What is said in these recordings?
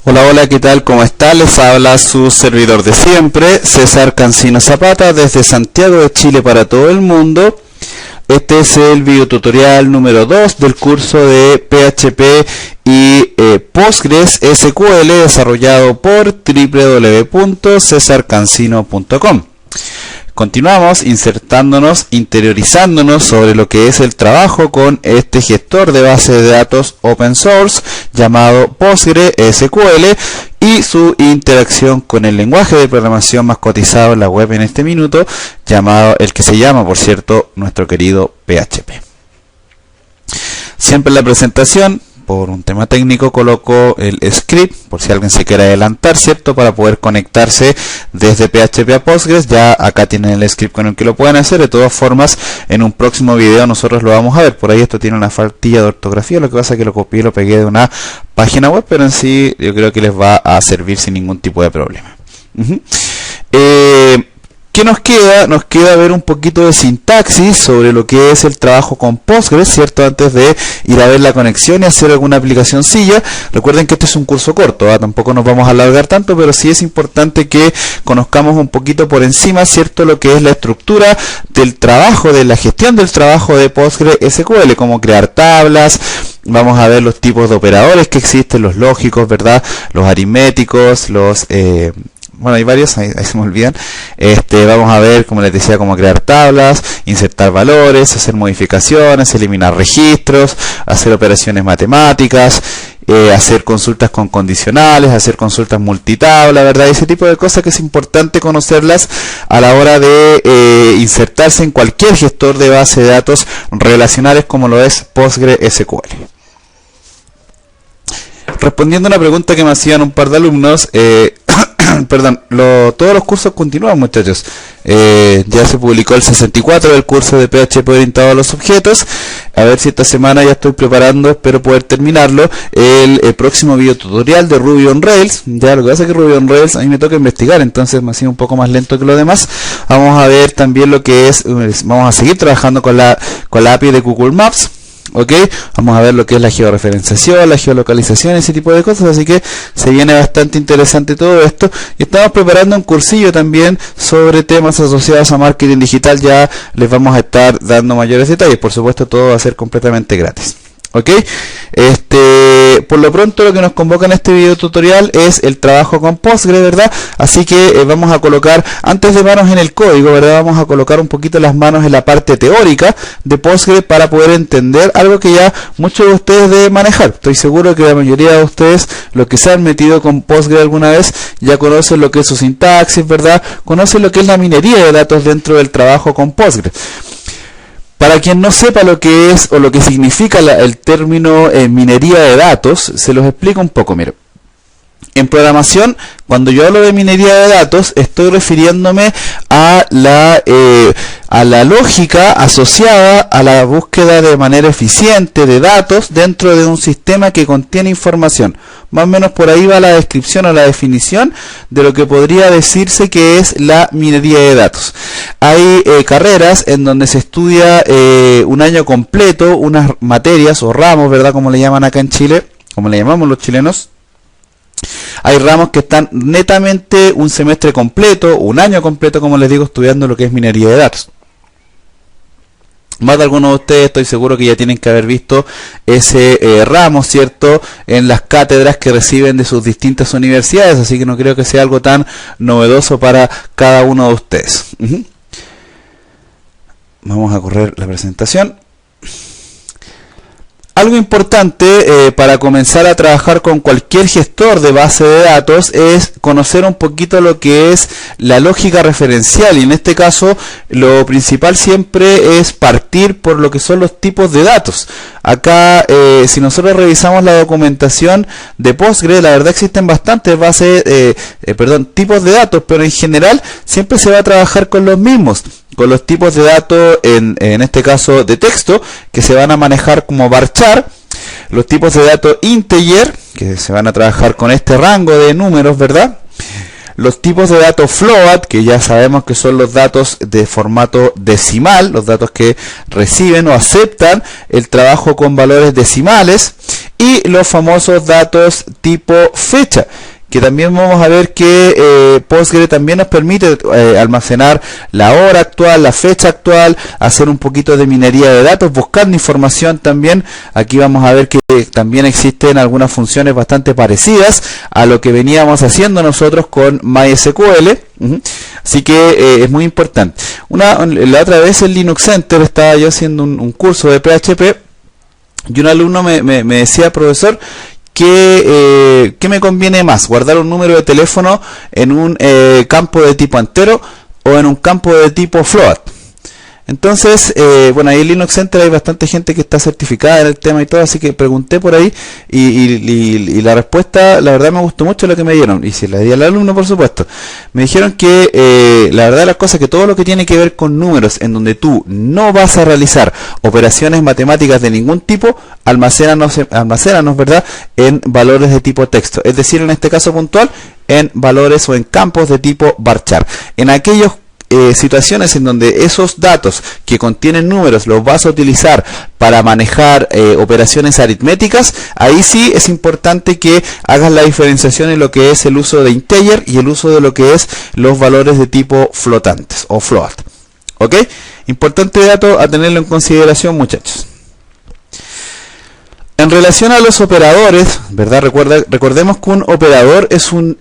Hola, hola, ¿qué tal? ¿Cómo está? Les habla su servidor de siempre, César Cancino Zapata, desde Santiago de Chile para todo el mundo. Este es el videotutorial número 2 del curso de PHP y Postgres SQL desarrollado por www.cesarcancino.com. Continuamos insertándonos, interiorizándonos sobre lo que es el trabajo con este gestor de base de datos open source llamado PostgreSQL y su interacción con el lenguaje de programación más cotizado en la web en este minuto, el que se llama, por cierto, nuestro querido PHP. Siempre en la presentación, por un tema técnico, coloco el script, por si alguien se quiere adelantar, ¿cierto? Para poder conectarse desde PHP a Postgres. Ya acá tienen el script con el que lo pueden hacer. De todas formas, en un próximo video nosotros lo vamos a ver. Por ahí esto tiene una faltilla de ortografía, lo que pasa es que lo copié y lo pegué de una página web, pero en sí yo creo que les va a servir sin ningún tipo de problema. ¿Qué nos queda? Nos queda ver un poquito de sintaxis sobre lo que es el trabajo con Postgres, ¿cierto? Antes de ir a ver la conexión y hacer alguna aplicacioncilla. Recuerden que este es un curso corto, tampoco nos vamos a alargar tanto, pero sí es importante que conozcamos un poquito por encima, ¿cierto? Lo que es la estructura del trabajo, de la gestión del trabajo de PostgreSQL, como crear tablas. Vamos a ver los tipos de operadores que existen, los lógicos, ¿verdad? Los aritméticos, bueno, hay varios, ahí se me olvidan. Vamos a ver, como les decía, cómo crear tablas, insertar valores, hacer modificaciones, eliminar registros, hacer operaciones matemáticas, hacer consultas con condicionales, hacer consultas multitabla, ¿verdad? Ese tipo de cosas que es importante conocerlas a la hora de insertarse en cualquier gestor de base de datos relacionales como lo es PostgreSQL. Respondiendo a una pregunta que me hacían un par de alumnos, perdón, todos los cursos continúan, muchachos. Ya se publicó el 64 del curso de PHP orientado a los objetos. A ver si esta semana ya estoy preparando, espero poder terminarlo, el próximo video tutorial de Ruby on Rails. Ya lo que pasa es que Ruby on Rails a mí me toca investigar, entonces me ha sido un poco más lento que lo demás. Vamos a ver también lo que vamos a seguir trabajando con la API de Google Maps. Ok, vamos a ver lo que es la georreferenciación, la geolocalización, ese tipo de cosas, así que se viene bastante interesante todo esto. Y estamos preparando un cursillo también sobre temas asociados a marketing digital. Ya les vamos a estar dando mayores detalles, por supuesto todo va a ser completamente gratis. Ok, por lo pronto lo que nos convoca en este video tutorial es el trabajo con Postgre, ¿verdad? Así que vamos a colocar, antes de manos en el código, ¿verdad? Vamos a colocar un poquito las manos en la parte teórica de Postgre para poder entender algo que ya muchos de ustedes deben manejar. Estoy seguro que la mayoría de ustedes, los que se han metido con Postgre alguna vez, ya conocen lo que es su sintaxis, ¿verdad? Conocen lo que es la minería de datos dentro del trabajo con Postgre. Para quien no sepa lo que es o lo que significa el término minería de datos, se los explico un poco. Mira, en programación, cuando yo hablo de minería de datos, estoy refiriéndome a la lógica asociada a la búsqueda de manera eficiente de datos dentro de un sistema que contiene información. Más o menos por ahí va la descripción o la definición de lo que podría decirse que es la minería de datos. Hay carreras en donde se estudia un año completo, unas materias o ramos, ¿verdad? Como le llaman acá en Chile, como le llamamos los chilenos. Hay ramos que están netamente un semestre completo, un año completo, como les digo, estudiando lo que es minería de datos. Más de algunos de ustedes estoy seguro que ya tienen que haber visto ese ramo, ¿cierto? En las cátedras que reciben de sus distintas universidades, así que no creo que sea algo tan novedoso para cada uno de ustedes. Vamos a correr la presentación. Algo importante para comenzar a trabajar con cualquier gestor de base de datos es conocer un poquito lo que es la lógica referencial, y en este caso lo principal siempre es partir por lo que son los tipos de datos. Acá si nosotros revisamos la documentación de Postgre, la verdad existen bastantes tipos de datos, pero en general siempre se va a trabajar con los mismos, con los tipos de datos en este caso de texto, que se van a manejar como varchar, los tipos de datos integer, que se van a trabajar con este rango de números, ¿verdad? los tipos de datos float, que ya sabemos que son los datos de formato decimal, los datos que reciben o aceptan el trabajo con valores decimales, y los famosos datos tipo fecha, que también vamos a ver que Postgre también nos permite almacenar la hora actual, la fecha actual, hacer un poquito de minería de datos, buscando información también. Aquí vamos a ver que también existen algunas funciones bastante parecidas a lo que veníamos haciendo nosotros con MySQL. Así que es muy importante. La otra vez en Linux Center estaba yo haciendo un curso de PHP y un alumno me decía, profesor, ¿qué me conviene más? ¿Guardar un número de teléfono en un campo de tipo entero o en un campo de tipo float? Entonces, bueno, ahí en Linux Center hay bastante gente que está certificada en el tema y todo, así que pregunté por ahí y la respuesta, la verdad me gustó mucho lo que me dieron, y se la di al alumno, por supuesto. Me dijeron que la verdad de las cosas es que todo lo que tiene que ver con números, en donde tú no vas a realizar operaciones matemáticas de ningún tipo, almacénanos, ¿verdad?, en valores de tipo texto, es decir, en este caso puntual, en valores o en campos de tipo varchar. En aquellos situaciones en donde esos datos que contienen números los vas a utilizar para manejar operaciones aritméticas, ahí sí es importante que hagas la diferenciación en lo que es el uso de integer y el uso de lo que es los valores de tipo flotantes o float. ¿Ok? Importante dato a tenerlo en consideración, muchachos. En relación a los operadores, ¿verdad? Recordemos que un operador es un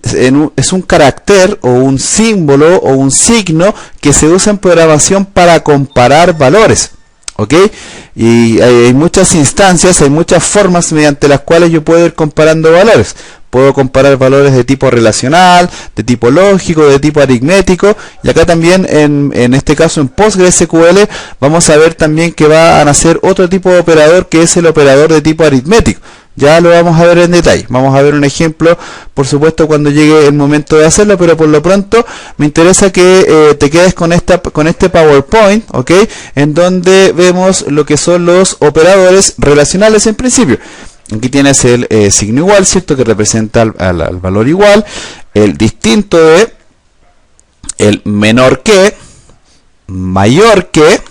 carácter o un símbolo o un signo que se usa en programación para comparar valores, ¿ok? Y hay muchas instancias, hay muchas formas mediante las cuales yo puedo ir comparando valores. Puedo comparar valores de tipo relacional, de tipo lógico, de tipo aritmético, y acá también en este caso en PostgreSQL vamos a ver también que va a nacer otro tipo de operador, que es el operador de tipo aritmético. Ya lo vamos a ver en detalle. Vamos a ver un ejemplo, por supuesto, cuando llegue el momento de hacerlo, pero por lo pronto me interesa que te quedes con este PowerPoint, ¿ok? En donde vemos lo que son los operadores relacionales en principio. Aquí tienes el signo igual, ¿cierto?, que representa al valor igual, el distinto de, el menor que, mayor que,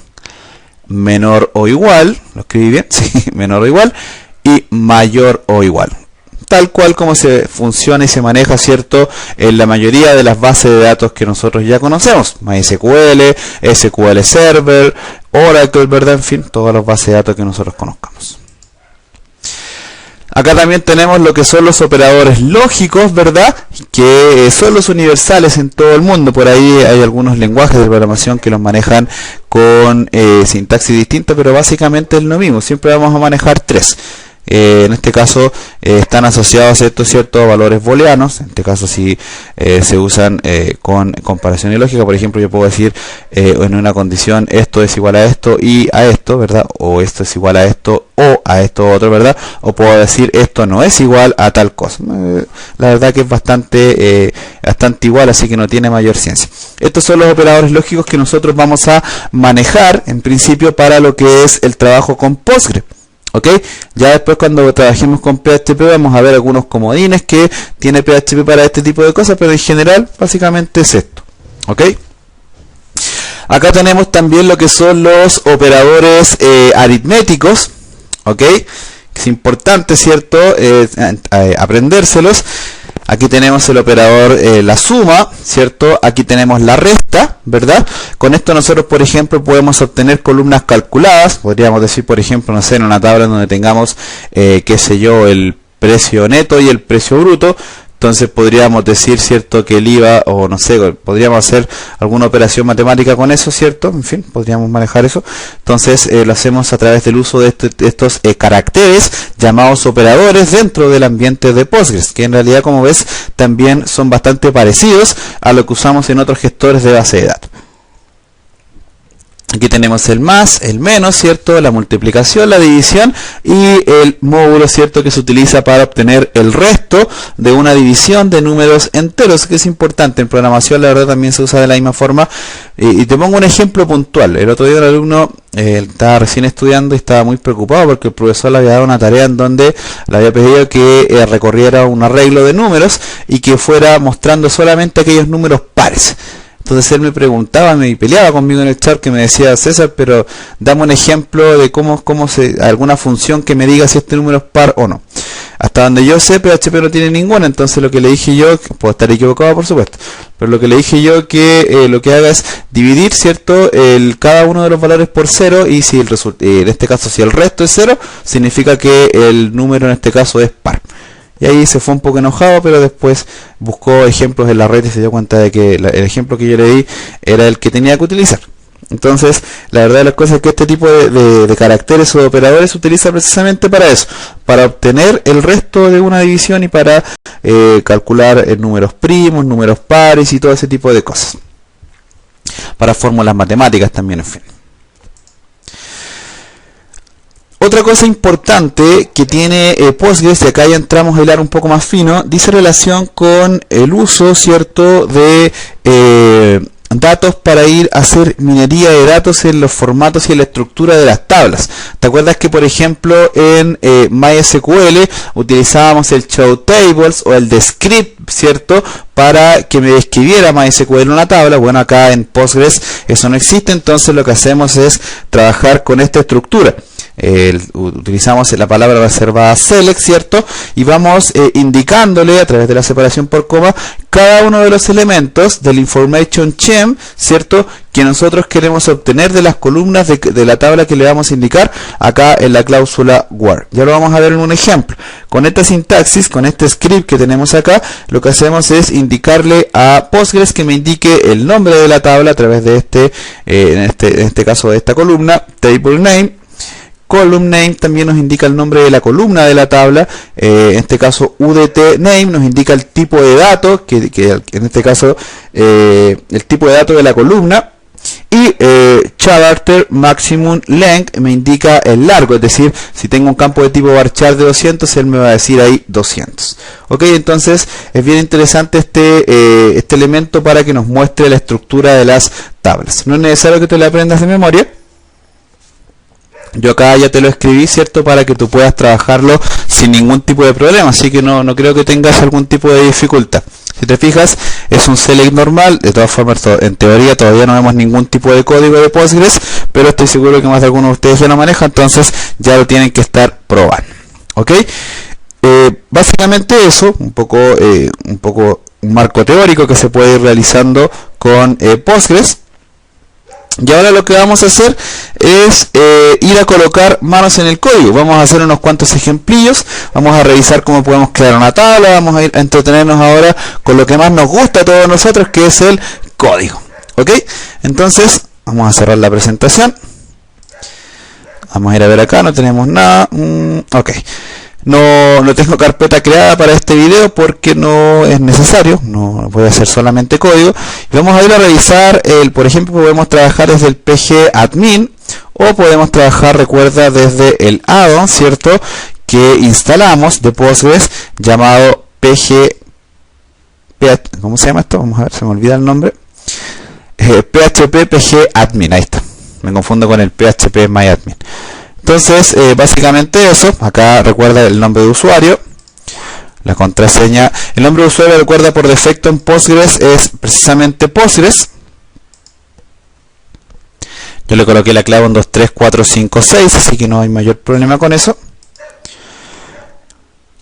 menor o igual, lo escribí bien, sí, menor o igual, y mayor o igual. Tal cual como se funciona y se maneja, ¿cierto?, en la mayoría de las bases de datos que nosotros ya conocemos. MySQL, SQL Server, Oracle, ¿verdad? En fin, todas las bases de datos que nosotros conozcamos. Acá también tenemos lo que son los operadores lógicos, ¿verdad?, que son los universales en todo el mundo. Por ahí hay algunos lenguajes de programación que los manejan con sintaxis distinta, pero básicamente es lo mismo. Siempre vamos a manejar tres. En este caso están asociados a valores booleanos. En este caso si se usan con comparación ilógica, por ejemplo, yo puedo decir en una condición esto es igual a esto y a esto, ¿verdad? O esto es igual a esto o a esto otro, ¿verdad? O puedo decir esto no es igual a tal cosa. La verdad que es bastante igual, así que no tiene mayor ciencia. Estos son los operadores lógicos que nosotros vamos a manejar en principio para lo que es el trabajo con Postgre. ¿Ok? Ya después, cuando trabajemos con PHP, vamos a ver algunos comodines que tiene PHP para este tipo de cosas, pero en general básicamente es esto. ¿Ok? Acá tenemos también lo que son los operadores aritméticos. ¿Ok? Es importante, ¿cierto?, aprendérselos. Aquí tenemos el operador, la suma, ¿cierto? Aquí tenemos la resta, ¿verdad? Con esto nosotros, por ejemplo, podemos obtener columnas calculadas. Podríamos decir, por ejemplo, no sé, en una tabla donde tengamos, qué sé yo, el precio neto y el precio bruto. Entonces podríamos decir, ¿cierto?, que el IVA, o no sé, podríamos hacer alguna operación matemática con eso, ¿cierto? En fin, podríamos manejar eso. Entonces lo hacemos a través del uso de estos caracteres llamados operadores dentro del ambiente de Postgres, que en realidad, como ves, también son bastante parecidos a lo que usamos en otros gestores de base de datos. Aquí tenemos el más, el menos, ¿cierto? La multiplicación, la división y el módulo, ¿cierto? Que se utiliza para obtener el resto de una división de números enteros, que es importante. En programación, la verdad, también se usa de la misma forma. Y te pongo un ejemplo puntual. El otro día un alumno estaba recién estudiando y estaba muy preocupado porque el profesor le había dado una tarea en donde le había pedido que recorriera un arreglo de números y que fuera mostrando solamente aquellos números pares. Entonces él me preguntaba, me peleaba conmigo en el chat, que me decía: César, pero dame un ejemplo de cómo alguna función que me diga si este número es par o no. Hasta donde yo sé, PHP no tiene ninguna. Entonces lo que le dije yo, puedo estar equivocado por supuesto, pero lo que le dije yo que lo que haga es dividir, ¿cierto?, cada uno de los valores por 0, y si en este caso si el resto es 0, significa que el número en este caso es par. Y ahí se fue un poco enojado, pero después buscó ejemplos en la red y se dio cuenta de que el ejemplo que yo le di era el que tenía que utilizar. Entonces, la verdad de las cosas es que este tipo de caracteres o de operadores se utiliza precisamente para eso, para obtener el resto de una división y para calcular números primos, números pares y todo ese tipo de cosas. Para fórmulas matemáticas también, en fin. Otra cosa importante que tiene Postgres, y acá ya entramos a hilar un poco más fino, dice relación con el uso, ¿cierto?, de datos para ir a hacer minería de datos en los formatos y en la estructura de las tablas. ¿Te acuerdas que, por ejemplo, en MySQL utilizábamos el show tables o el descript, ¿cierto?, para que me describiera MySQL en una tabla? Bueno, acá en Postgres eso no existe, entonces lo que hacemos es trabajar con esta estructura. Utilizamos la palabra reservada select, ¿cierto? Y vamos indicándole a través de la separación por coma cada uno de los elementos del information chain, ¿cierto?, que nosotros queremos obtener de las columnas de la tabla que le vamos a indicar acá en la cláusula where. Ya lo vamos a ver en un ejemplo. Con esta sintaxis, con este script que tenemos acá, lo que hacemos es indicarle a Postgres que me indique el nombre de la tabla a través de en este caso de esta columna, table name. Column name también nos indica el nombre de la columna de la tabla, en este caso UDT name nos indica el tipo de datos, que en este caso el tipo de datos de la columna, y character maximum length me indica el largo, es decir, si tengo un campo de tipo varchar de 200, él me va a decir ahí 200. Ok, entonces es bien interesante este elemento para que nos muestre la estructura de las tablas. No es necesario que te lo aprendas de memoria. Yo acá ya te lo escribí, ¿cierto?, para que tú puedas trabajarlo sin ningún tipo de problema, así que no creo que tengas algún tipo de dificultad. Si te fijas, es un select normal. De todas formas, en teoría todavía no vemos ningún tipo de código de Postgres, pero estoy seguro que más de algunos de ustedes ya lo manejan, entonces ya lo tienen que estar probando. ¿Ok? Básicamente eso, un poco un marco teórico que se puede ir realizando con Postgres. Y ahora lo que vamos a hacer es ir a colocar manos en el código. Vamos a hacer unos cuantos ejemplillos, vamos a revisar cómo podemos crear una tabla, vamos a ir a entretenernos ahora con lo que más nos gusta a todos nosotros, que es el código. ¿Ok? Entonces, vamos a cerrar la presentación. Vamos a ir a ver acá, no tenemos nada. Ok. No tengo carpeta creada para este video porque no es necesario, no voy a hacer solamente código. Y vamos a ir a revisar, por ejemplo, podemos trabajar desde el PG admin o podemos trabajar, recuerda, desde el add-on, ¿cierto?, que instalamos de Postgres llamado ¿cómo se llama esto? Vamos a ver, se me olvida el nombre. PHP PG admin, ahí está. Me confundo con el PHP myadmin. Entonces, básicamente eso. Acá recuerda el nombre de usuario, la contraseña. El nombre de usuario, recuerda, por defecto en Postgres es precisamente Postgres. Yo le coloqué la clave en 23456, así que no hay mayor problema con eso.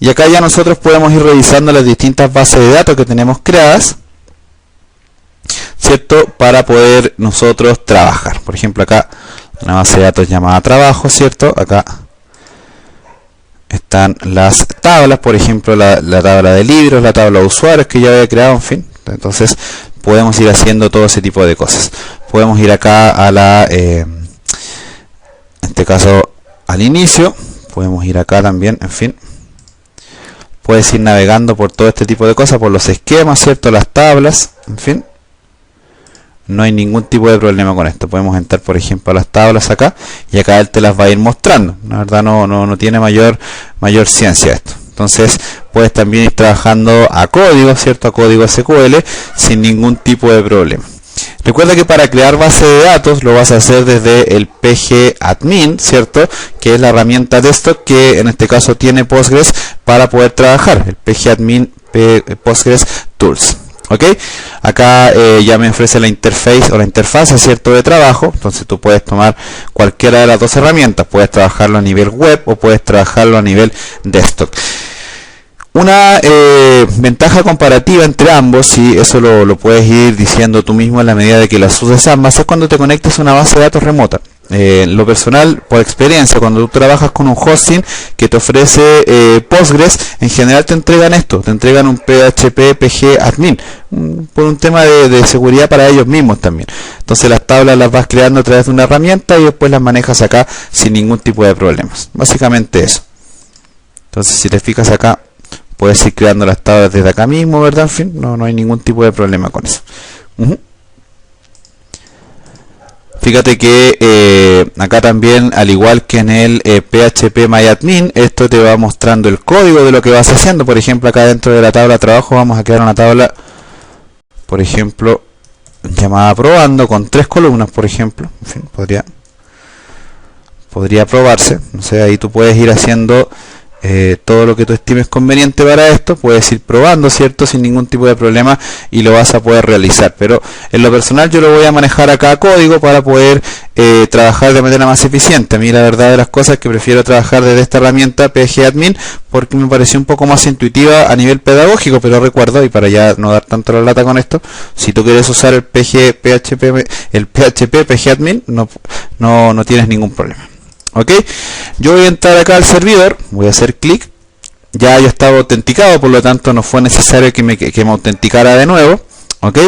Y acá ya nosotros podemos ir revisando las distintas bases de datos que tenemos creadas, ¿cierto?, para poder nosotros trabajar. Por ejemplo, acá una base de datos llamada trabajo, ¿cierto? Acá están las tablas, por ejemplo, la tabla de libros, la tabla de usuarios que ya había creado, en fin. Entonces podemos ir haciendo todo ese tipo de cosas. Podemos ir acá a en este caso al inicio, podemos ir acá también, en fin. Puedes ir navegando por todo este tipo de cosas, por los esquemas, ¿cierto?, las tablas, en fin. no hay ningún tipo de problema con esto. Podemos entrar, por ejemplo, a las tablas acá, y acá él te las va a ir mostrando. La verdad no tiene mayor ciencia esto. Entonces puedes también ir trabajando a código, ¿cierto? A código SQL sin ningún tipo de problema. Recuerda que para crear base de datos lo vas a hacer desde el pgadmin, ¿cierto? Que es la herramienta desktop que en este caso tiene Postgres para poder trabajar, el pgadmin Postgres Tools. ¿Ok? Acá ya me ofrece la interface o la interfaz, ¿cierto? De trabajo. Entonces tú puedes tomar cualquiera de las dos herramientas. Puedes trabajarlo a nivel web o puedes trabajarlo a nivel desktop. Una ventaja comparativa entre ambos, y eso lo puedes ir diciendo tú mismo en la medida de que las uses ambas, es cuando te conectes a una base de datos remota. Lo personal, por experiencia, cuando tú trabajas con un hosting que te ofrece Postgres, en general te entregan esto, te entregan un PHP pgadmin, por un tema de seguridad para ellos mismos también. Entonces las tablas las vas creando a través de una herramienta y después las manejas acá sin ningún tipo de problemas. Básicamente eso. Entonces si te fijas acá, puedes ir creando las tablas desde acá mismo, ¿verdad? En fin, no hay ningún tipo de problema con eso. Fíjate que acá también, al igual que en el phpMyAdmin, esto te va mostrando el código de lo que vas haciendo. Por ejemplo, acá dentro de la tabla de trabajo vamos a crear una tabla, por ejemplo, llamada probando, con 3 columnas, por ejemplo. En fin, podría probarse. No sé, ahí tú puedes ir haciendo todo lo que tú estimes conveniente para esto, puedes ir probando, ¿cierto? Sin ningún tipo de problema, y lo vas a poder realizar. Pero en lo personal yo lo voy a manejar acá a código para poder trabajar de manera más eficiente. A mí la verdad de las cosas es que prefiero trabajar desde esta herramienta pgadmin porque me pareció un poco más intuitiva a nivel pedagógico, pero recuerdo, y para ya no dar tanto la lata con esto, si tú quieres usar el PHP pgadmin, no tienes ningún problema. ¿Ok? Yo voy a entrar acá al servidor, voy a hacer clic, ya yo estaba autenticado, por lo tanto no fue necesario que me autenticara de nuevo. ¿Ok?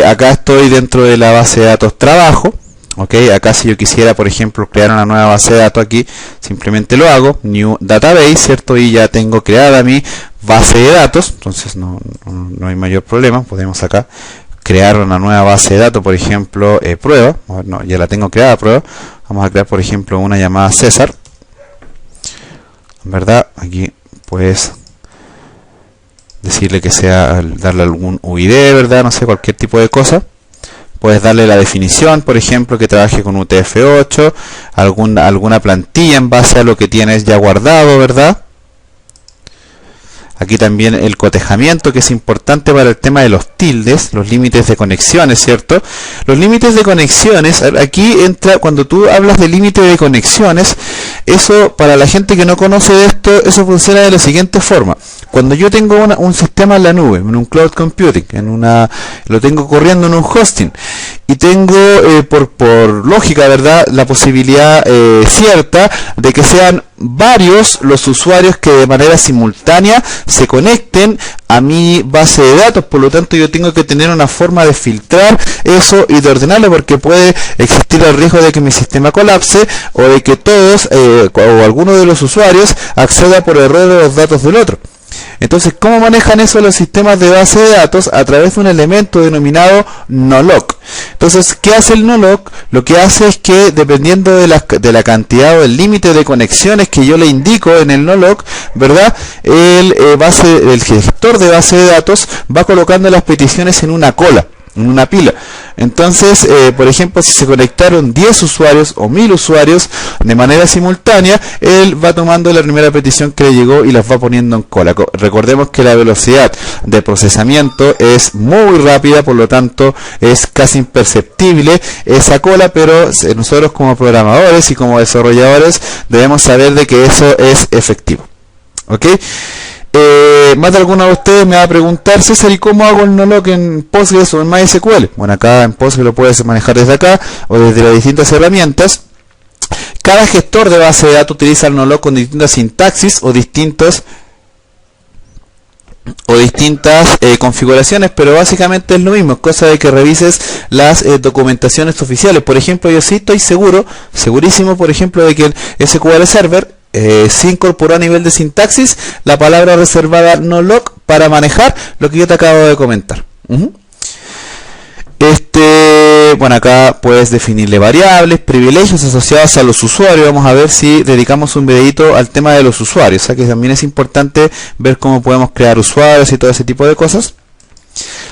Acá estoy dentro de la base de datos trabajo. ¿Ok? Acá si yo quisiera, por ejemplo, crear una nueva base de datos aquí, simplemente lo hago, New Database, ¿cierto? Y ya tengo creada mi base de datos, entonces no hay mayor problema. Podemos acá crear una nueva base de datos, por ejemplo, prueba. No, ya la tengo creada, prueba. Vamos a crear, por ejemplo, una llamada César. ¿Verdad? Aquí puedes decirle que sea, darle algún UID, ¿verdad? No sé, cualquier tipo de cosa. Puedes darle la definición, por ejemplo, que trabaje con UTF-8, alguna plantilla en base a lo que tienes ya guardado, ¿verdad? Aquí también el cotejamiento, que es importante para el tema de los tildes, los límites de conexiones, ¿cierto? Los límites de conexiones, aquí entra, cuando tú hablas de límite de conexiones, eso, para la gente que no conoce esto, eso funciona de la siguiente forma. Cuando yo tengo un sistema en la nube, en un cloud computing, lo tengo corriendo en un hosting, y tengo, por lógica, ¿verdad?, la posibilidad cierta de que sean varios los usuarios que de manera simultánea se conecten a mi base de datos. Por lo tanto, yo tengo que tener una forma de filtrar eso y de ordenarlo, porque puede existir el riesgo de que mi sistema colapse, o de que todos o alguno de los usuarios acceda por error a los datos del otro. Entonces, ¿cómo manejan eso los sistemas de base de datos? A través de un elemento denominado no-lock. Entonces, ¿qué hace el no-lock? Lo que hace es que, dependiendo de la cantidad o el límite de conexiones que yo le indico en el no-lock, ¿verdad?, el gestor de base de datos va colocando las peticiones en una cola, en una pila. Entonces, por ejemplo, si se conectaron 10 usuarios o 1000 usuarios de manera simultánea, él va tomando la primera petición que le llegó y las va poniendo en cola. Recordemos que la velocidad de procesamiento es muy rápida, por lo tanto es casi imperceptible esa cola, pero nosotros como programadores y como desarrolladores debemos saber de que eso es efectivo. ¿Ok? Más de alguno de ustedes me va a preguntar: César, ¿y cómo hago el no-lock en Postgres o en MySQL? Bueno, acá en Postgres lo puedes manejar desde acá o desde las distintas herramientas. Cada gestor de base de datos utiliza el no-lock con distintas sintaxis o distintas configuraciones, pero básicamente es lo mismo. Es cosa de que revises las documentaciones oficiales. Por ejemplo, yo sí estoy segurísimo, por ejemplo, de que el SQL Server se incorporó a nivel de sintaxis la palabra reservada no-lock para manejar lo que yo te acabo de comentar. Bueno, acá puedes definirle variables, privilegios asociados a los usuarios. Vamos a ver si dedicamos un videito al tema de los usuarios, o sea que también es importante ver cómo podemos crear usuarios y todo ese tipo de cosas.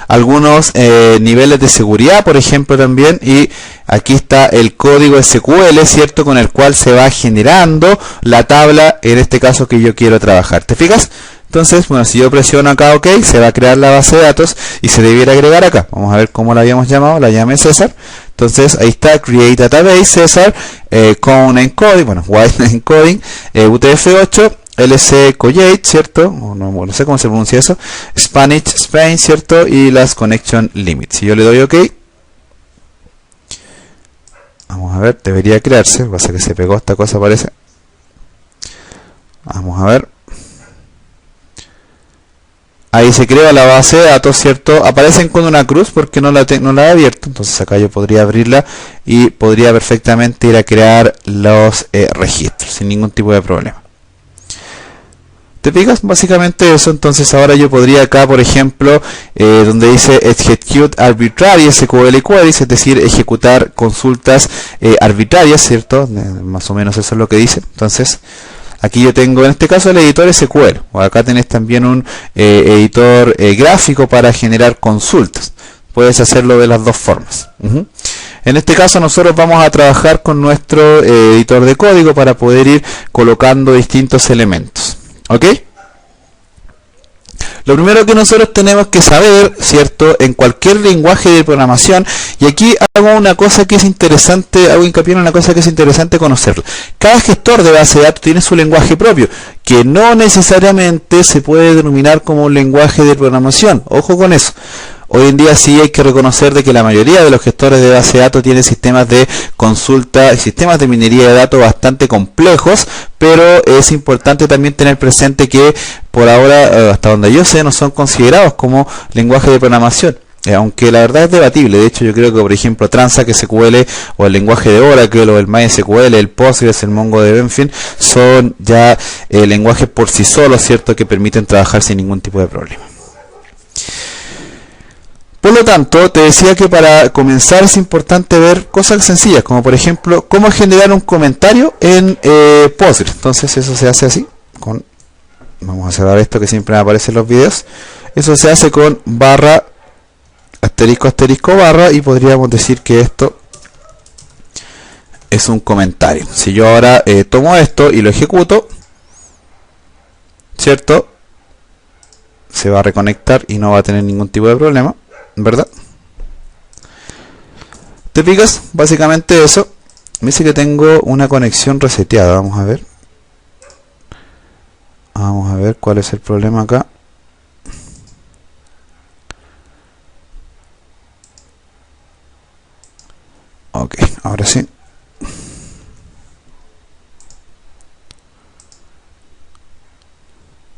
Algunos niveles de seguridad, por ejemplo, también, y aquí está el código SQL, ¿cierto?, con el cual se va generando la tabla, en este caso que yo quiero trabajar. ¿Te fijas? Entonces, bueno, si yo presiono acá OK, se va a crear la base de datos y se debiera agregar acá. Vamos a ver cómo la habíamos llamado, la llamé César. Entonces, ahí está, Create Database, César, con encoding, bueno, white encoding, UTF-8, LC Collate, ¿cierto? No sé cómo se pronuncia eso. Spanish Spain, ¿cierto? Y las Connection Limits. Si yo le doy OK, vamos a ver, debería crearse. Lo que pasa es que se pegó esta cosa, parece. Vamos a ver. Ahí se crea la base de datos, ¿cierto? Aparecen con una cruz porque no la he abierto. Entonces acá yo podría abrirla y podría perfectamente ir a crear los registros sin ningún tipo de problema. ¿Te fijas? Básicamente eso. Entonces ahora yo podría acá, por ejemplo, donde dice Execute Arbitrary SQL Queries, es decir, ejecutar consultas arbitrarias, ¿cierto? Más o menos eso es lo que dice. Entonces, aquí yo tengo en este caso el editor SQL, o acá tenés también un editor gráfico para generar consultas. Puedes hacerlo de las dos formas. En este caso nosotros vamos a trabajar con nuestro editor de código para poder ir colocando distintos elementos. ¿Ok? Lo primero que nosotros tenemos que saber, ¿cierto?, en cualquier lenguaje de programación, y aquí hago una cosa que es interesante, hago hincapié en una cosa que es interesante conocerlo. Cada gestor de base de datos tiene su lenguaje propio, que no necesariamente se puede denominar como un lenguaje de programación. Ojo con eso. Hoy en día sí hay que reconocer de que la mayoría de los gestores de base de datos tienen sistemas de consulta y sistemas de minería de datos bastante complejos, pero es importante también tener presente que por ahora, hasta donde yo sé, no son considerados como lenguaje de programación. Aunque la verdad es debatible. De hecho yo creo que por ejemplo Transact SQL o el lenguaje de Oracle o el MySQL, el Postgres, el MongoDB, en fin, son ya lenguajes por sí solos, ¿cierto?, que permiten trabajar sin ningún tipo de problema. Por lo tanto, te decía que para comenzar es importante ver cosas sencillas, como por ejemplo, cómo generar un comentario en Postgres. Entonces eso se hace así, vamos a cerrar esto que siempre me aparece en los videos. Eso se hace con barra, asterisco, asterisco, barra, y podríamos decir que esto es un comentario. Si yo ahora tomo esto y lo ejecuto, ¿cierto?, se va a reconectar y no va a tener ningún tipo de problema, ¿verdad? ¿Te fijas? Básicamente eso. Me dice que tengo una conexión reseteada. Vamos a ver. Vamos a ver cuál es el problema acá. Ok, ahora sí.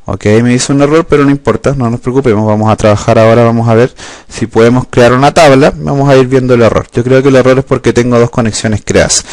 Ok, me hizo un error, pero no importa, no nos preocupemos, vamos a trabajar ahora, vamos a ver si podemos crear una tabla, vamos a ir viendo el error. Yo creo que el error es porque tengo dos conexiones creadas.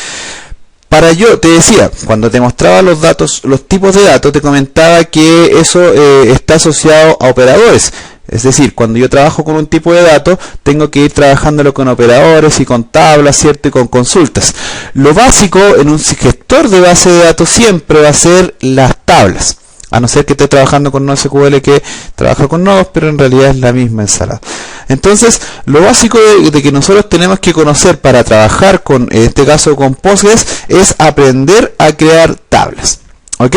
Te decía, cuando te mostraba los datos, los tipos de datos, te comentaba que eso está asociado a operadores. Es decir, cuando yo trabajo con un tipo de datos, tengo que ir trabajándolo con operadores y con tablas, ¿cierto?, y con consultas. Lo básico en un gestor de base de datos siempre va a ser las tablas. A no ser que esté trabajando con NoSQL que trabaja con nodos, pero en realidad es la misma ensalada. Entonces, lo básico de que nosotros tenemos que conocer para trabajar con, en este caso con Postgres, es aprender a crear tablas. ¿Ok?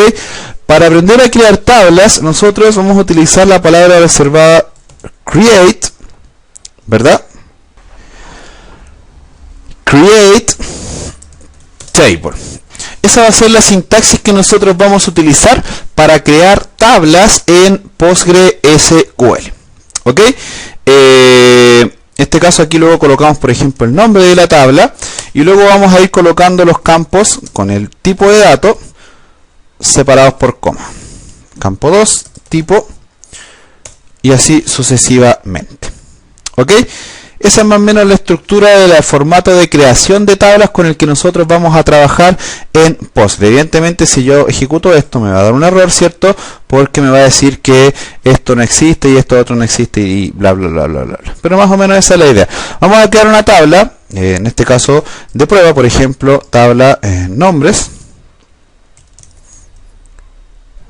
Para aprender a crear tablas, nosotros vamos a utilizar la palabra reservada create, ¿verdad? Create table. Esa va a ser la sintaxis que nosotros vamos a utilizar para crear tablas en PostgreSQL. ¿Ok? En este caso aquí luego colocamos por ejemplo el nombre de la tabla y luego vamos a ir colocando los campos con el tipo de dato separados por coma. Campo 2, tipo, y así sucesivamente. ¿Ok? Esa es más o menos la estructura del formato de creación de tablas con el que nosotros vamos a trabajar en Postgre. Evidentemente, si yo ejecuto esto, me va a dar un error, ¿cierto? Porque me va a decir que esto no existe y esto otro no existe y bla, bla, bla, bla, bla. Pero más o menos esa es la idea. Vamos a crear una tabla, en este caso de prueba, por ejemplo, tabla nombres.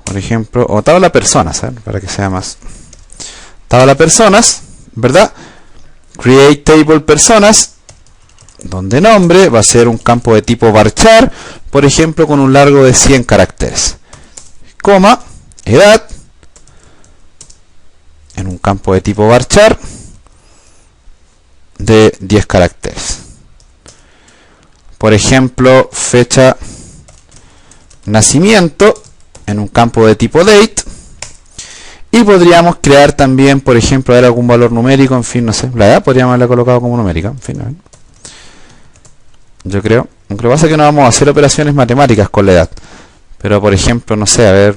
Por ejemplo, o tabla personas, para que sea más. Tabla personas, ¿verdad? Create table personas, donde nombre va a ser un campo de tipo varchar, por ejemplo, con un largo de 100 caracteres. Coma, edad, en un campo de tipo varchar, de 10 caracteres. Por ejemplo, fecha nacimiento, en un campo de tipo date. Y podríamos crear también, por ejemplo, dar algún valor numérico, en fin, no sé, la edad podríamos haberla colocado como numérica, en fin, ¿no? Yo creo, aunque lo que pasa es que no vamos a hacer operaciones matemáticas con la edad, pero por ejemplo, no sé, a ver,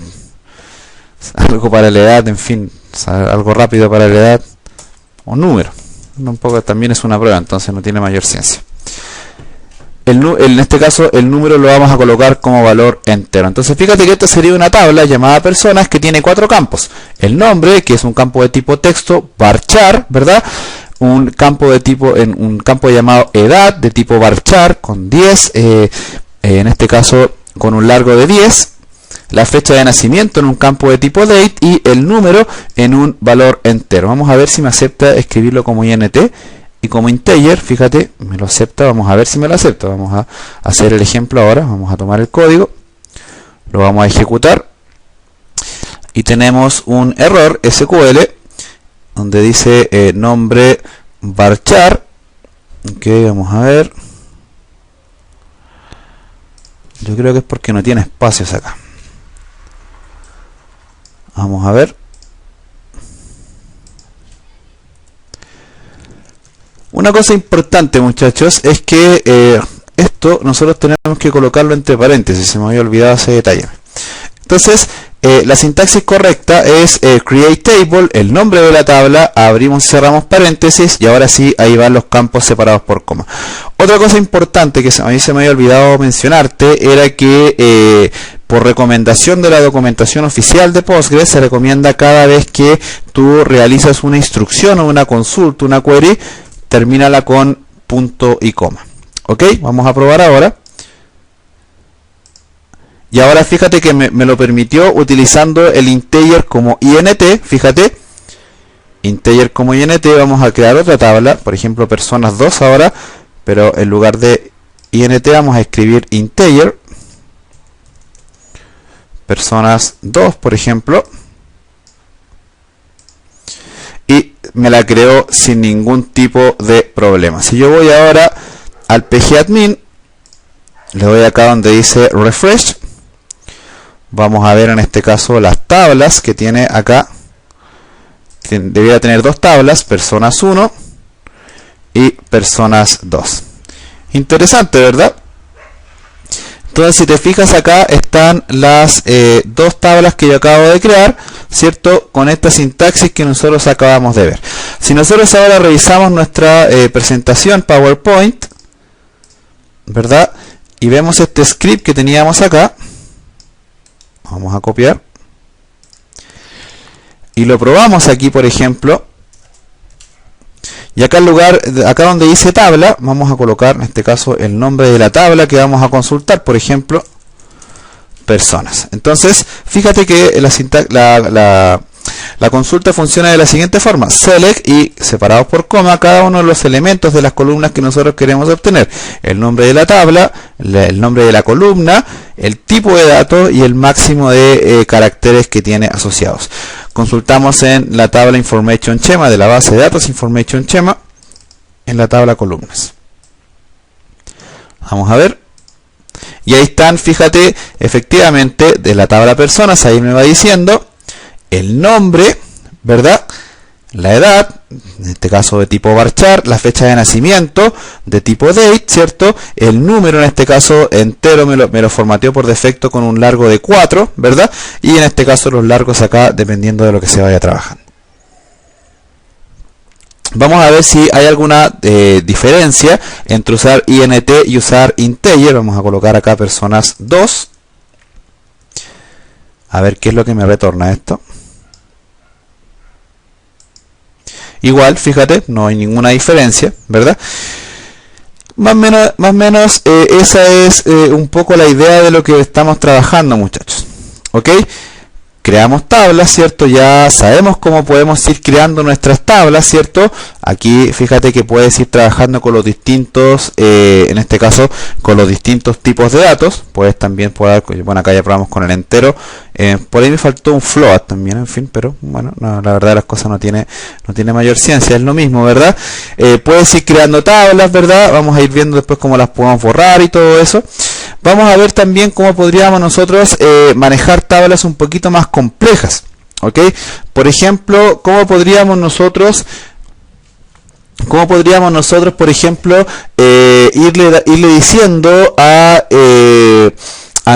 algo para la edad, en fin, algo rápido para la edad, o número, un poco también es una prueba, entonces no tiene mayor ciencia. En este caso el número lo vamos a colocar como valor entero. Entonces fíjate que esta sería una tabla llamada personas que tiene 4 campos. El nombre, que es un campo de tipo texto, varchar, ¿verdad? Un campo de tipo, un campo llamado edad de tipo varchar con 10, en este caso con un largo de 10. La fecha de nacimiento en un campo de tipo date y el número en un valor entero. Vamos a ver si me acepta escribirlo como int. Y como integer, fíjate, me lo acepta, vamos a ver si me lo acepta. Vamos a hacer el ejemplo ahora, vamos a tomar el código, lo vamos a ejecutar y tenemos un error SQL donde dice nombre varchar. Ok, vamos a ver. Yo creo que es porque no tiene espacios acá. Vamos a ver. Una cosa importante, muchachos, es que esto nosotros tenemos que colocarlo entre paréntesis, se me había olvidado ese detalle. Entonces, la sintaxis correcta es create table, el nombre de la tabla, abrimos y cerramos paréntesis y ahora sí, ahí van los campos separados por coma. Otra cosa importante que a mí se me había olvidado mencionarte era que por recomendación de la documentación oficial de Postgres se recomienda cada vez que tú realizas una instrucción o una consulta, una query, termínala con punto y coma. Ok, vamos a probar ahora. Y ahora fíjate que me lo permitió utilizando el integer como int. Fíjate, integer como int. Vamos a crear otra tabla, por ejemplo personas 2 ahora, pero en lugar de int vamos a escribir integer personas 2, por ejemplo. Y me la creó sin ningún tipo de problema. Si yo voy ahora al pgadmin, le doy acá donde dice refresh, vamos a ver en este caso las tablas que tiene acá. Debería tener 2 tablas, personas 1 y personas 2. Interesante, ¿verdad? Entonces, si te fijas acá están las 2 tablas que yo acabo de crear, ¿cierto? Con esta sintaxis que nosotros acabamos de ver. Si nosotros ahora revisamos nuestra presentación PowerPoint, ¿verdad? Y vemos este script que teníamos acá, vamos a copiar y lo probamos aquí, por ejemplo. Y acá en lugar, acá donde dice tabla, vamos a colocar en este caso el nombre de la tabla que vamos a consultar, por ejemplo, personas. Entonces, fíjate que la consulta funciona de la siguiente forma: select y separados por coma cada uno de los elementos de las columnas que nosotros queremos obtener. El nombre de la tabla, el nombre de la columna, el tipo de datos y el máximo de caracteres que tiene asociados. Consultamos en la tabla Information Schema de la base de datos Information Schema en la tabla columnas. Vamos a ver. Y ahí están, fíjate, efectivamente, de la tabla personas, ahí me va diciendo el nombre, ¿verdad? La edad, en este caso de tipo varchar, la fecha de nacimiento de tipo date, ¿cierto? El número, en este caso entero, me lo formateó por defecto con un largo de 4, ¿verdad? Y en este caso los largos acá dependiendo de lo que se vaya trabajando. vamos a ver si hay alguna diferencia entre usar int y usar integer. Vamos a colocar acá personas 2. A ver qué es lo que me retorna esto. Igual, fíjate, no hay ninguna diferencia, ¿verdad? Más o menos esa es un poco la idea de lo que estamos trabajando, muchachos. ¿Ok? Creamos tablas, ¿cierto? Ya sabemos cómo podemos ir creando nuestras tablas, ¿cierto? Aquí fíjate que puedes ir trabajando con los distintos, en este caso, con los distintos tipos de datos. Puedes también, bueno, acá ya probamos con el entero. Por ahí me faltó un float también, en fin, pero bueno, no, la verdad las cosas no tiene mayor ciencia, es lo mismo, ¿verdad? Puedes ir creando tablas, ¿verdad? Vamos a ir viendo después cómo las podemos borrar y todo eso. Vamos a ver también cómo podríamos nosotros manejar tablas un poquito más complejas, ¿ok? Por ejemplo, cómo podríamos nosotros, por ejemplo, irle diciendo a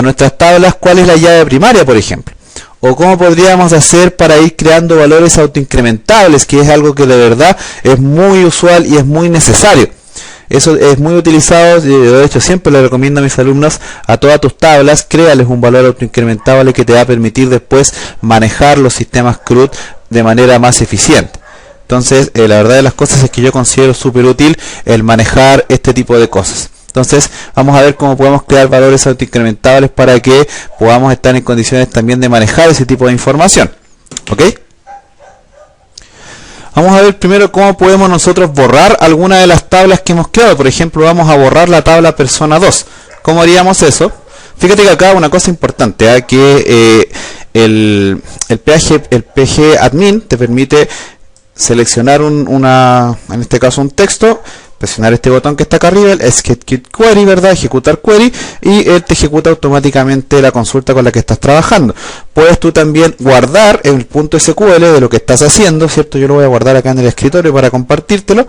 nuestras tablas cuál es la llave primaria, por ejemplo. O cómo podríamos hacer para ir creando valores autoincrementables, que es algo que de verdad es muy usual y es muy necesario. Eso es muy utilizado, de hecho siempre le recomiendo a mis alumnos, a todas tus tablas, créales un valor autoincrementable que te va a permitir después manejar los sistemas CRUD de manera más eficiente. Entonces, la verdad de las cosas es que yo considero súper útil el manejar este tipo de cosas. Entonces, vamos a ver cómo podemos crear valores autoincrementables para que podamos estar en condiciones también de manejar ese tipo de información. ¿Ok? Vamos a ver primero cómo podemos nosotros borrar alguna de las tablas que hemos creado. Por ejemplo, vamos a borrar la tabla persona 2. ¿Cómo haríamos eso? Fíjate que acá una cosa importante, que el PG admin te permite seleccionar en este caso un texto, presionar este botón que está acá arriba, el execute query, ¿verdad? Ejecutar query, y él te ejecuta automáticamente la consulta con la que estás trabajando. Puedes tú también guardar el punto SQL de lo que estás haciendo, ¿cierto? Yo lo voy a guardar acá en el escritorio para compartírtelo.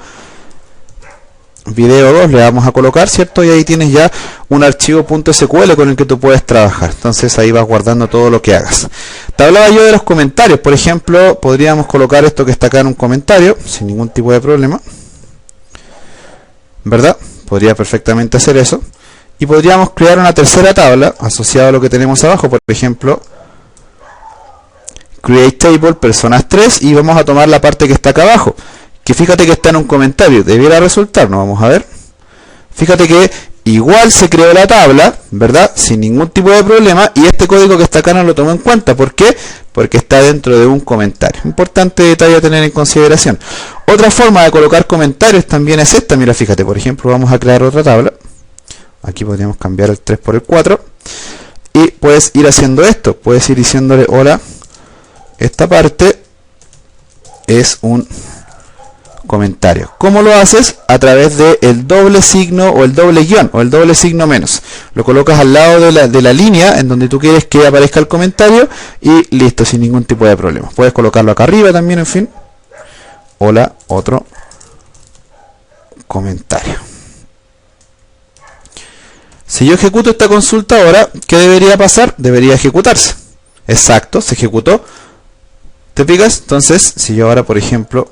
Video 2 le vamos a colocar, ¿cierto? Y ahí tienes ya un archivo .sql con el que tú puedes trabajar. Entonces ahí vas guardando todo lo que hagas. Te hablaba yo de los comentarios. Por ejemplo, podríamos colocar esto que está acá en un comentario sin ningún tipo de problema, ¿verdad? Podría perfectamente hacer eso. Y podríamos crear una tercera tabla asociada a lo que tenemos abajo. Por ejemplo, create table personas 3, y vamos a tomar la parte que está acá abajo, que fíjate que está en un comentario, debiera resultarnos, vamos a ver. Fíjate que igual se creó la tabla, ¿verdad? Sin ningún tipo de problema, y este código que está acá no lo tomó en cuenta. ¿Por qué? Porque está dentro de un comentario. Importante detalle a tener en consideración. Otra forma de colocar comentarios también es esta. Mira, fíjate, por ejemplo, vamos a crear otra tabla. Aquí podríamos cambiar el 3 por el 4. Y puedes ir haciendo esto. Puedes ir diciéndole, hola, esta parte es un comentario. ¿Cómo lo haces? A través del doble signo o el doble guión o el doble signo menos. Lo colocas al lado de la línea en donde tú quieres que aparezca el comentario y listo, sin ningún tipo de problema. Puedes colocarlo acá arriba también, en fin. Hola, otro comentario. Si yo ejecuto esta consulta ahora, ¿qué debería pasar? Debería ejecutarse. Exacto, se ejecutó. ¿Te fijas? Entonces, si yo ahora, por ejemplo,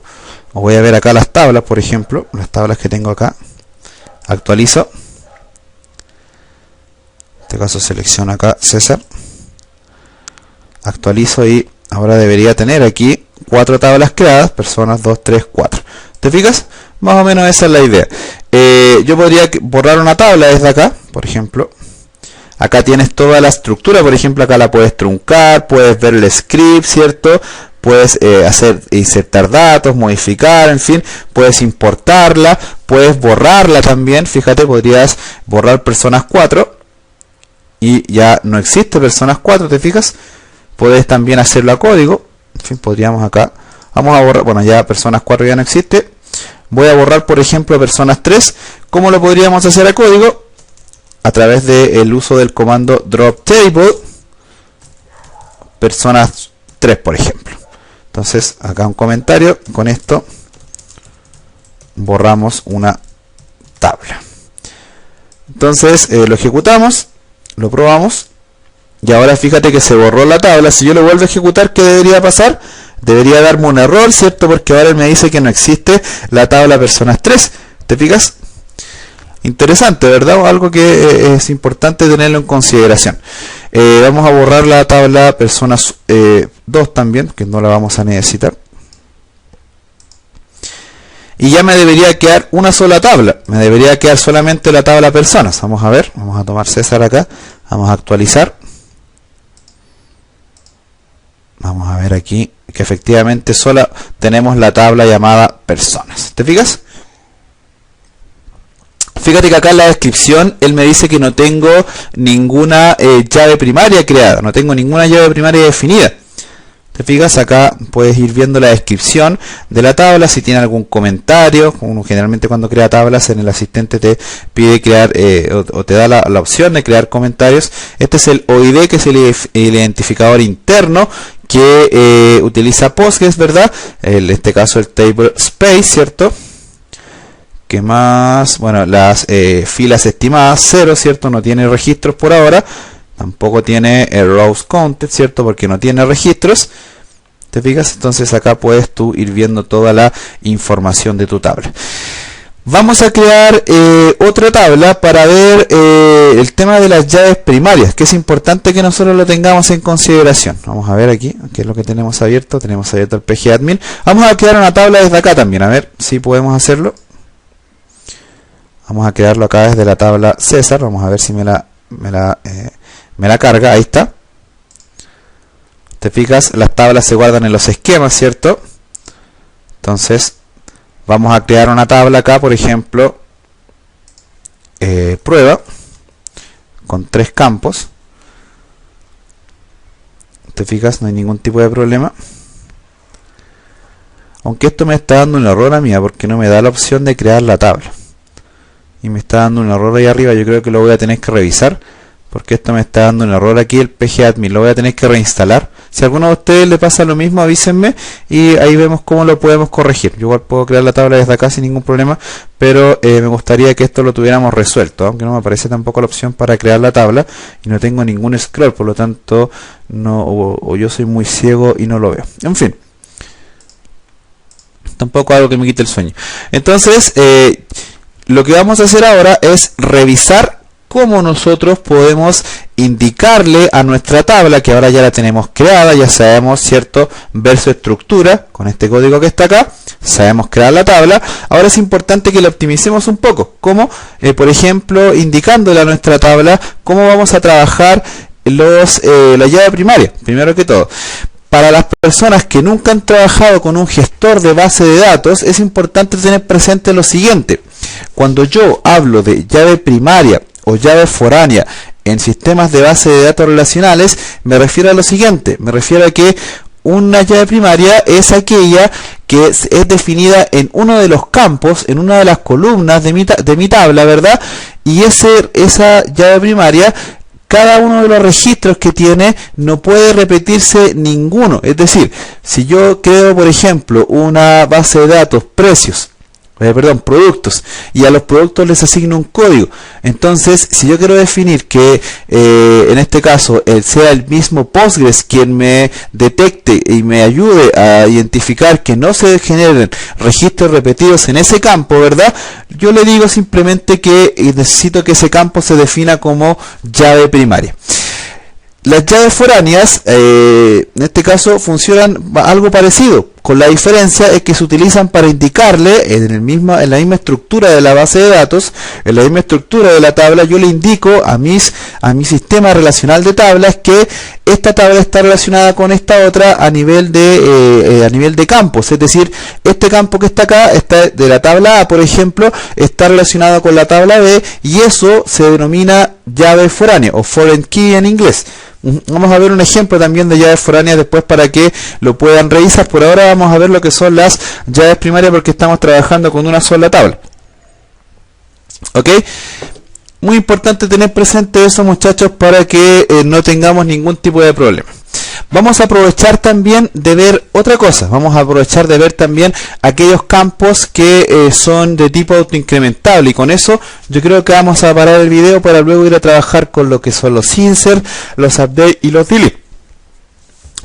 voy a ver acá las tablas, por ejemplo, las tablas que tengo acá, actualizo. En este caso selecciono acá César, actualizo, y ahora debería tener aquí 4 tablas creadas, personas 2, 3, 4. ¿Te fijas? Más o menos esa es la idea. Yo podría borrar una tabla desde acá, por ejemplo. Acá tienes toda la estructura, por ejemplo, acá la puedes truncar, puedes ver el script, ¿cierto? Puedes insertar datos, modificar, en fin, puedes importarla, puedes borrarla también. Fíjate, podrías borrar personas 4 y ya no existe personas 4, ¿te fijas? Puedes también hacerlo a código. En fin, podríamos acá, vamos a borrar, bueno, ya personas 4 ya no existe. Voy a borrar, por ejemplo, personas 3. ¿Cómo lo podríamos hacer a código? A través del uso del comando drop table personas 3, por ejemplo. Entonces, acá un comentario, con esto borramos una tabla. Entonces, lo ejecutamos, lo probamos, y ahora fíjate que se borró la tabla. Si yo lo vuelvo a ejecutar, ¿qué debería pasar? debería darme un error, ¿cierto? Porque ahora me dice que no existe la tabla personas 3. ¿Te fijas? Interesante, ¿verdad? Algo que es importante tenerlo en consideración. Vamos a borrar la tabla personas 2 también, que no la vamos a necesitar. Y ya me debería quedar una sola tabla. Me debería quedar solamente la tabla personas. Vamos a ver, vamos a tomar César acá. Vamos a actualizar. Vamos a ver aquí que efectivamente solo tenemos la tabla llamada personas. ¿Te fijas? Fíjate que acá en la descripción él me dice que no tengo ninguna llave primaria creada, no tengo ninguna llave primaria definida. Te fijas, acá puedes ir viendo la descripción de la tabla, si tiene algún comentario. Uno generalmente cuando crea tablas en el asistente te pide crear o te da la opción de crear comentarios. Este es el OID, que es el identificador interno que utiliza Postgres, ¿verdad? En este caso el table space, ¿cierto? ¿Qué más? Bueno, las filas estimadas 0, ¿cierto? No tiene registros por ahora. Tampoco tiene rows counted, ¿cierto? Porque no tiene registros. ¿Te fijas? Entonces acá puedes tú ir viendo toda la información de tu tabla. Vamos a crear otra tabla para ver el tema de las llaves primarias, que es importante que nosotros lo tengamos en consideración. Vamos a ver aquí, qué es lo que tenemos abierto. Tenemos abierto el pgadmin. Vamos a crear una tabla desde acá también, a ver si podemos hacerlo. Vamos a crearlo acá desde la tabla César. Vamos a ver si me la carga. Ahí está. Te fijas, las tablas se guardan en los esquemas, ¿cierto? Entonces vamos a crear una tabla acá, por ejemplo, prueba, con 3 campos. Te fijas, no hay ningún tipo de problema. Aunque esto me está dando un error a mí, porque no me da la opción de crear la tabla. Y me está dando un error ahí arriba. Yo creo que lo voy a tener que revisar, porque esto me está dando un error aquí el pgadmin. Lo voy a tener que reinstalar. Si a alguno de ustedes le pasa lo mismo, avísenme y ahí vemos cómo lo podemos corregir. Yo igual puedo crear la tabla desde acá sin ningún problema, pero me gustaría que esto lo tuviéramos resuelto, aunque no me aparece tampoco la opción para crear la tabla y no tengo ningún scroll, por lo tanto no, o yo soy muy ciego y no lo veo. En fin, tampoco algo que me quite el sueño. Entonces lo que vamos a hacer ahora es revisar cómo nosotros podemos indicarle a nuestra tabla, que ahora ya la tenemos creada, ya sabemos, ¿cierto?, ver su estructura, con este código que está acá, sabemos crear la tabla. Ahora es importante que la optimicemos un poco, como por ejemplo, indicándole a nuestra tabla cómo vamos a trabajar la llave primaria, primero que todo. Para las personas que nunca han trabajado con un gestor de base de datos, es importante tener presente lo siguiente. Cuando yo hablo de llave primaria o llave foránea en sistemas de base de datos relacionales, me refiero a lo siguiente. Me refiero a que una llave primaria es aquella que es definida en uno de los campos, en una de las columnas de mi tabla, ¿verdad? Y esa llave primaria, cada uno de los registros que tiene no puede repetirse ninguno. Es decir, si yo creo, por ejemplo, una base de datos productos, y a los productos les asigno un código, entonces si yo quiero definir que en este caso sea el mismo Postgres quien me detecte y me ayude a identificar que no se generen registros repetidos en ese campo, ¿verdad? Yo le digo simplemente que necesito que ese campo se defina como llave primaria. Las llaves foráneas, en este caso, funcionan algo parecido, con la diferencia es que se utilizan para indicarle en la misma estructura de la base de datos, en la misma estructura de la tabla, yo le indico a mi sistema relacional de tablas que esta tabla está relacionada con esta otra a nivel de campos. Es decir, este campo que está acá, está de la tabla A, por ejemplo, está relacionado con la tabla B, y eso se denomina llave foránea o foreign key en inglés. Vamos a ver un ejemplo también de llaves foráneas después para que lo puedan revisar. Por ahora vamos a ver lo que son las llaves primarias, porque estamos trabajando con una sola tabla. ¿Ok? Muy importante tener presente eso, muchachos, para que no tengamos ningún tipo de problema. Vamos a aprovechar también de ver otra cosa. Vamos a aprovechar de ver también aquellos campos que son de tipo autoincrementable, y con eso yo creo que vamos a parar el video para luego ir a trabajar con lo que son los insert, los update y los delete.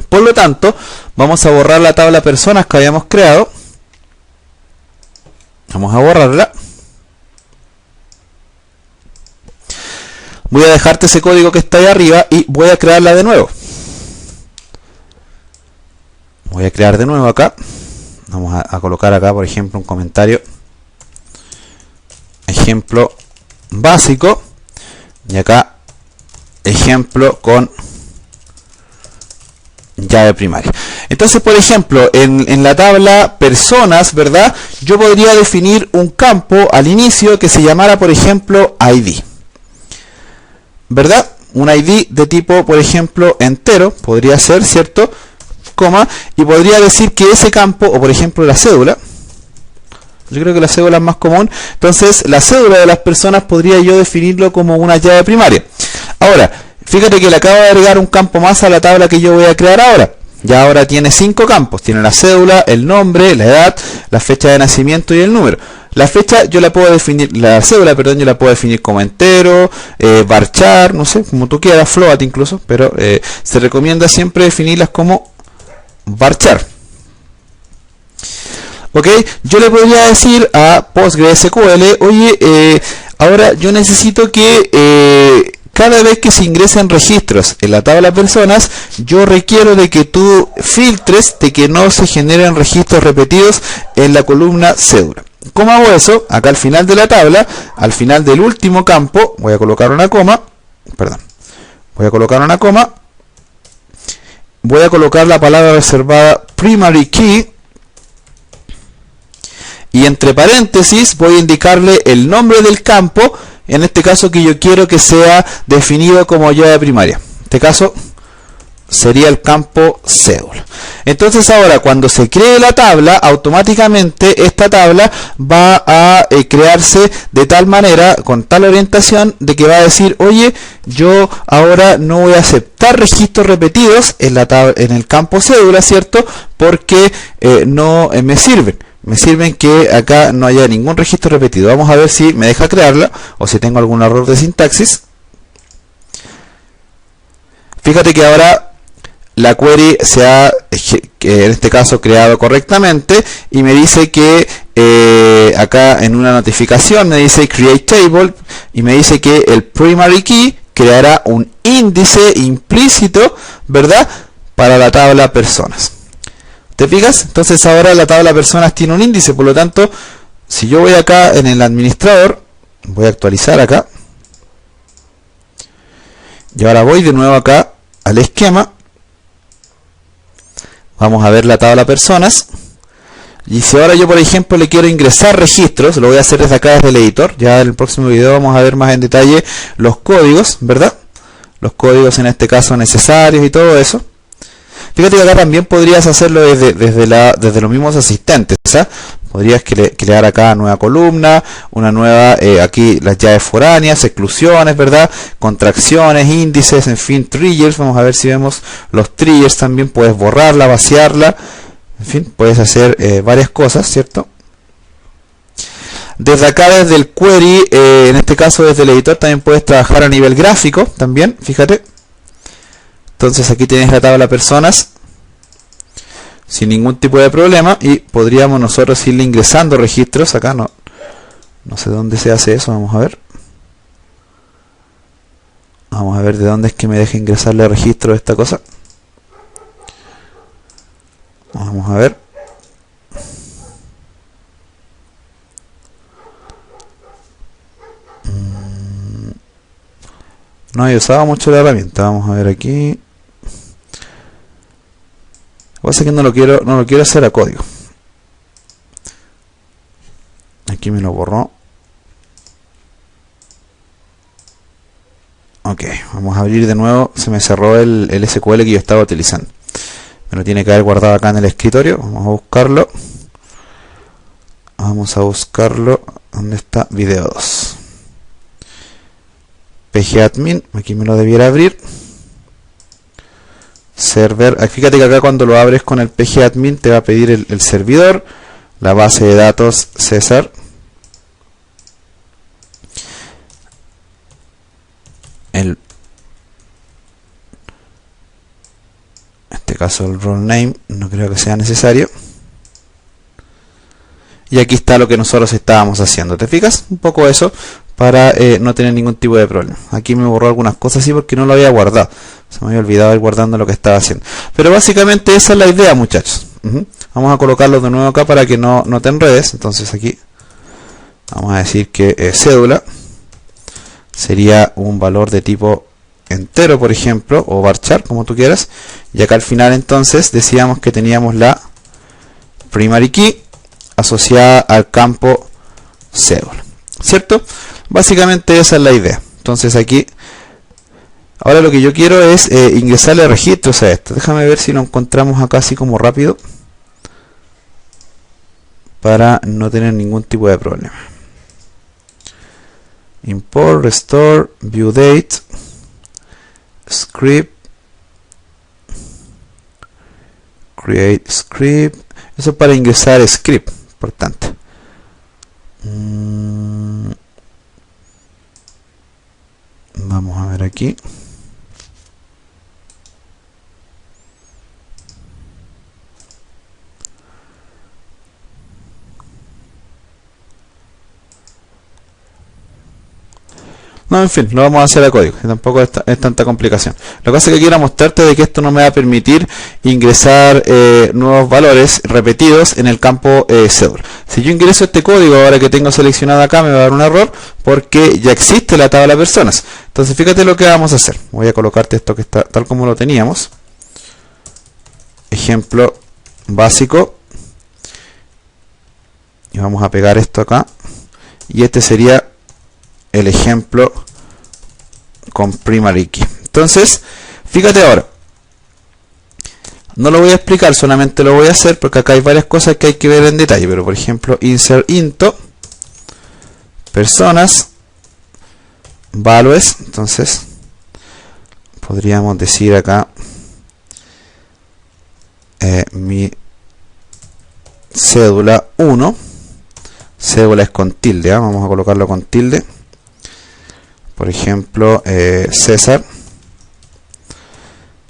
Por lo tanto, vamos a borrar la tabla personas que habíamos creado. Vamos a borrarla. Voy a dejarte ese código que está ahí arriba y voy a crearla de nuevo. Voy a crear de nuevo acá. Vamos a colocar acá, por ejemplo, un comentario. Ejemplo básico. Y acá, ejemplo con llave primaria. Entonces, por ejemplo, en la tabla personas, ¿verdad? Yo podría definir un campo al inicio que se llamara, por ejemplo, ID. ¿Verdad? Un ID de tipo, por ejemplo, entero, podría ser, ¿cierto? Coma, y podría decir que ese campo, o por ejemplo la cédula, yo creo que la cédula es más común, entonces la cédula de las personas podría yo definirlo como una llave primaria. Ahora, fíjate que le acabo de agregar un campo más a la tabla que yo voy a crear ahora. Ya ahora tiene 5 campos, tiene la cédula, el nombre, la edad, la fecha de nacimiento y el número. La fecha yo la puedo definir, la cédula, perdón, yo la puedo definir como entero, varchar, no sé, como tú quieras, float incluso, pero se recomienda siempre definirlas como varchar. Ok, yo le podría decir a PostgreSQL, oye, ahora yo necesito que cada vez que se ingresen registros en la tabla personas, yo requiero de que tú filtres de que no se generen registros repetidos en la columna cédula. ¿Cómo hago eso? Acá al final de la tabla, al final del último campo, voy a colocar una coma, voy a colocar la palabra reservada primary key, y entre paréntesis voy a indicarle el nombre del campo, en este caso que yo quiero que sea definido como llave primaria. En este caso sería el campo cédula. Entonces ahora cuando se cree la tabla, automáticamente esta tabla va a crearse de tal manera, con tal orientación, de que va a decir, oye, yo ahora no voy a aceptar registros repetidos en el campo cédula, ¿cierto? Porque no me sirven. Me sirven que acá no haya ningún registro repetido. Vamos a ver si me deja crearla o si tengo algún error de sintaxis. Fíjate que ahora la query se ha, en este caso, creado correctamente y me dice que acá en una notificación me dice create table y me dice que el primary key creará un índice implícito, ¿verdad?, para la tabla personas. ¿Te fijas? Entonces ahora la tabla personas tiene un índice, por lo tanto, si yo voy acá en el administrador, voy a actualizar acá, y ahora voy de nuevo acá al esquema, vamos a ver la tabla personas, y si ahora yo por ejemplo le quiero ingresar registros, lo voy a hacer desde acá, desde el editor, ya en el próximo video vamos a ver más en detalle los códigos, ¿verdad? Los códigos en este caso necesarios y todo eso. Fíjate que acá también podrías hacerlo desde los mismos asistentes, ¿sabes? Podrías crear acá nueva columna, una nueva, aquí las llaves foráneas, exclusiones, ¿verdad? Contracciones, índices, en fin, triggers. Vamos a ver si vemos los triggers también. Puedes borrarla, vaciarla, en fin, puedes hacer varias cosas, ¿cierto? Desde acá, desde el query, en este caso desde el editor, también puedes trabajar a nivel gráfico, también, fíjate. Entonces aquí tienes la tabla personas sin ningún tipo de problema y podríamos nosotros irle ingresando registros. Acá no sé dónde se hace eso, vamos a ver. Vamos a ver de dónde es que me deja ingresarle registro esta cosa. Vamos a ver. No he usado mucho la herramienta, vamos a ver aquí. Lo que pasa es que no lo quiero hacer a código. Aquí me lo borró. Ok, vamos a abrir de nuevo. Se me cerró el SQL que yo estaba utilizando. Me lo tiene que haber guardado acá en el escritorio. Vamos a buscarlo. ¿Dónde está? Video 2. pgadmin. Aquí me lo debiera abrir. Server, fíjate que acá cuando lo abres con el pgadmin te va a pedir el servidor, la base de datos César, este caso el role name no creo que sea necesario. Y aquí está lo que nosotros estábamos haciendo. ¿Te fijas? Un poco eso para no tener ningún tipo de problema. Aquí me borró algunas cosas así porque no lo había guardado. Se me había olvidado ir guardando lo que estaba haciendo. Pero básicamente esa es la idea, muchachos. Vamos a colocarlo de nuevo acá para que no te enredes. Entonces aquí vamos a decir que cédula sería un valor de tipo entero, por ejemplo, o varchar, como tú quieras. Y acá al final entonces decíamos que teníamos la primary key asociada al campo cédula, ¿cierto? Básicamente esa es la idea. Entonces aquí, ahora lo que yo quiero es ingresarle registros a esto. Déjame ver si lo encontramos acá así como rápido, para no tener ningún tipo de problema. Import, restore, view date, script, create script. Eso es para ingresar script, importante. Vamos a ver aquí. No, en fin, lo vamos a hacer a código, que tampoco es tanta complicación. Lo que pasa es que quiero mostrarte de que esto no me va a permitir ingresar nuevos valores repetidos en el campo cédula. Si yo ingreso este código ahora que tengo seleccionado acá, me va a dar un error porque ya existe la tabla de personas. Entonces fíjate lo que vamos a hacer. Voy a colocarte esto que está tal como lo teníamos. Ejemplo básico. Y vamos a pegar esto acá. Y este sería el ejemplo con primary key. Entonces, fíjate ahora. No lo voy a explicar, solamente lo voy a hacer porque acá hay varias cosas que hay que ver en detalle. Pero por ejemplo, insert into personas values. Entonces, podríamos decir acá mi cédula 1. Cédula es con tilde, vamos a colocarlo con tilde. Por ejemplo, César.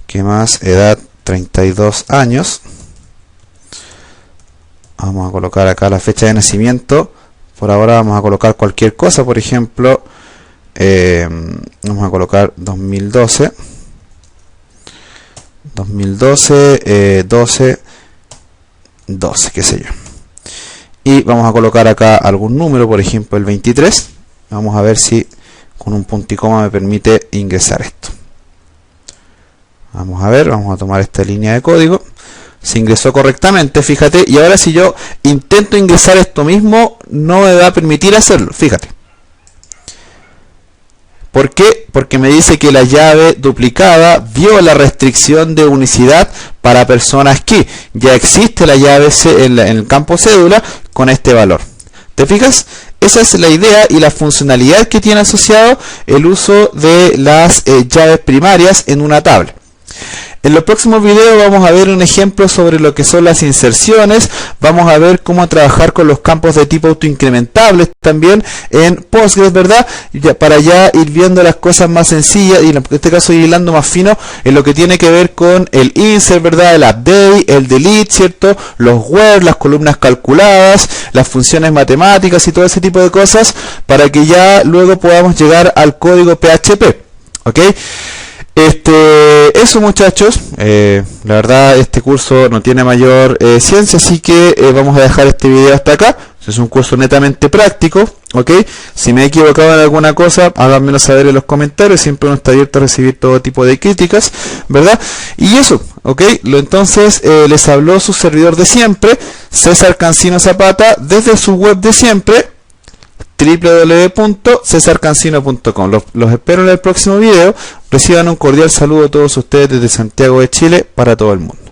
¿Qué más? Edad 32 años. Vamos a colocar acá la fecha de nacimiento. Por ahora vamos a colocar cualquier cosa. Por ejemplo, vamos a colocar 2012. 12, 12, qué sé yo. Y vamos a colocar acá algún número, por ejemplo el 23. Vamos a ver si con un punto y coma me permite ingresar esto. Vamos a ver, vamos a tomar esta línea de código. Se ingresó correctamente, fíjate. Y ahora si yo intento ingresar esto mismo, no me va a permitir hacerlo, fíjate. ¿Por qué? Porque me dice que la llave duplicada viola restricción de unicidad para personas que ya existe la llave en el campo cédula con este valor. ¿Te fijas? Esa es la idea y la funcionalidad que tiene asociado el uso de las llaves primarias en una tabla. En los próximos videos vamos a ver un ejemplo sobre lo que son las inserciones. Vamos a ver cómo trabajar con los campos de tipo autoincrementables también en Postgres, ¿verdad? Para ya ir viendo las cosas más sencillas y en este caso ir hilando más fino en lo que tiene que ver con el insert, ¿verdad? El update, el delete, ¿cierto? Los where, las columnas calculadas, las funciones matemáticas y todo ese tipo de cosas para que ya luego podamos llegar al código PHP, ¿ok? Eso, muchachos, la verdad este curso no tiene mayor ciencia, así que vamos a dejar este video hasta acá. Es un curso netamente práctico, ¿ok? Si me he equivocado en alguna cosa, háganmelo saber en los comentarios, siempre uno está abierto a recibir todo tipo de críticas, ¿verdad? Y eso, ¿ok? Entonces les habló su servidor de siempre, César Cancino Zapata, desde su web de siempre, www.cesarcancino.com. Los espero en el próximo video. Reciban un cordial saludo a todos ustedes desde Santiago de Chile para todo el mundo.